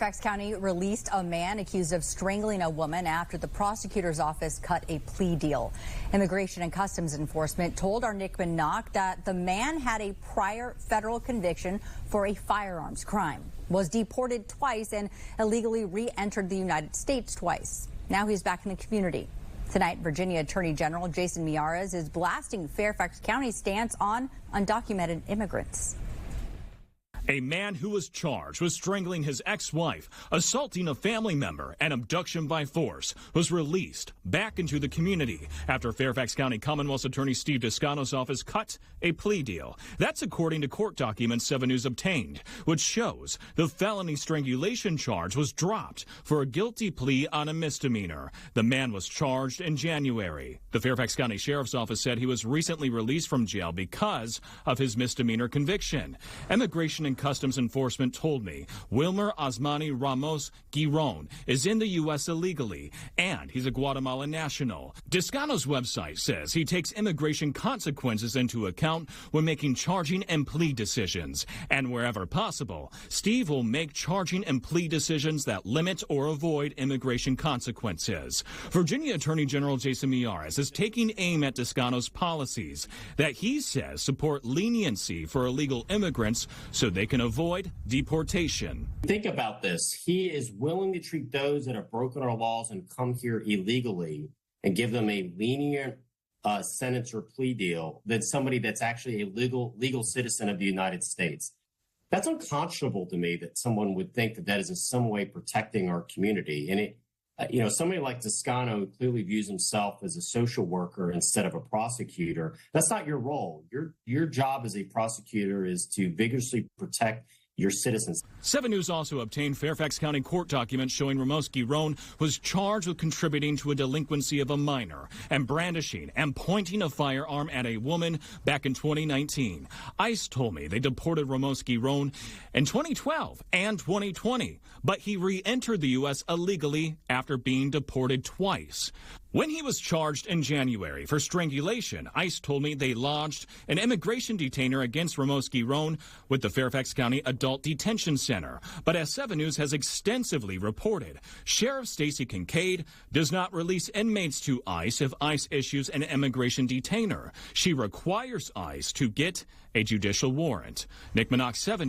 Fairfax County released a man accused of strangling a woman after the prosecutor's office cut a plea deal. Immigration and Customs Enforcement told our Nick Minock that the man had a prior federal conviction for a firearms crime, was deported twice, and illegally re-entered the United States twice. Now he's back in the community. Tonight, Virginia Attorney General Jason Miyares is blasting Fairfax County's stance on undocumented immigrants. A man who was charged with strangling his ex-wife, assaulting a family member, and abduction by force was released back into the community after Fairfax County Commonwealth's Attorney Steve Descano's office cut a plea deal. That's according to court documents 7 News obtained, which shows the felony strangulation charge was dropped for a guilty plea on a misdemeanor. The man was charged in January. The Fairfax County Sheriff's Office said he was recently released from jail because of his misdemeanor conviction. Immigration and Customs Enforcement told me Wilmer Osmani Ramos Giron is in the U.S. illegally, and he's a Guatemalan national. Descano's website says he takes immigration consequences into account when making charging and plea decisions. And wherever possible, Steve will make charging and plea decisions that limit or avoid immigration consequences. Virginia Attorney General Jason Miyares is taking aim at Descano's policies that he says support leniency for illegal immigrants so they can avoid deportation. Think about this. He is willing to treat those that have broken our laws and come here illegally and give them a lenient sentence or plea deal than somebody that's actually a legal citizen of the United States. That's unconscionable to me that someone would think that that is in some way protecting our community. And somebody like Descano clearly views himself as a social worker instead of a prosecutor. That's not your role. Your job as a prosecutor is to vigorously protect your citizens. 7 News also obtained Fairfax County court documents showing Ramos Giron was charged with contributing to a delinquency of a minor and brandishing and pointing a firearm at a woman back in 2019. ICE told me they deported Ramos Giron in 2012 and 2020, but he re-entered the U.S. illegally after being deported twice. When he was charged in January for strangulation, ICE told me they lodged an immigration detainer against Ramos Giron with the Fairfax County Adult Detention Center. But as 7 News has extensively reported, Sheriff Stacey Kincaid does not release inmates to ICE if ICE issues an immigration detainer. She requires ICE to get a judicial warrant. Nick Minock, 7 News.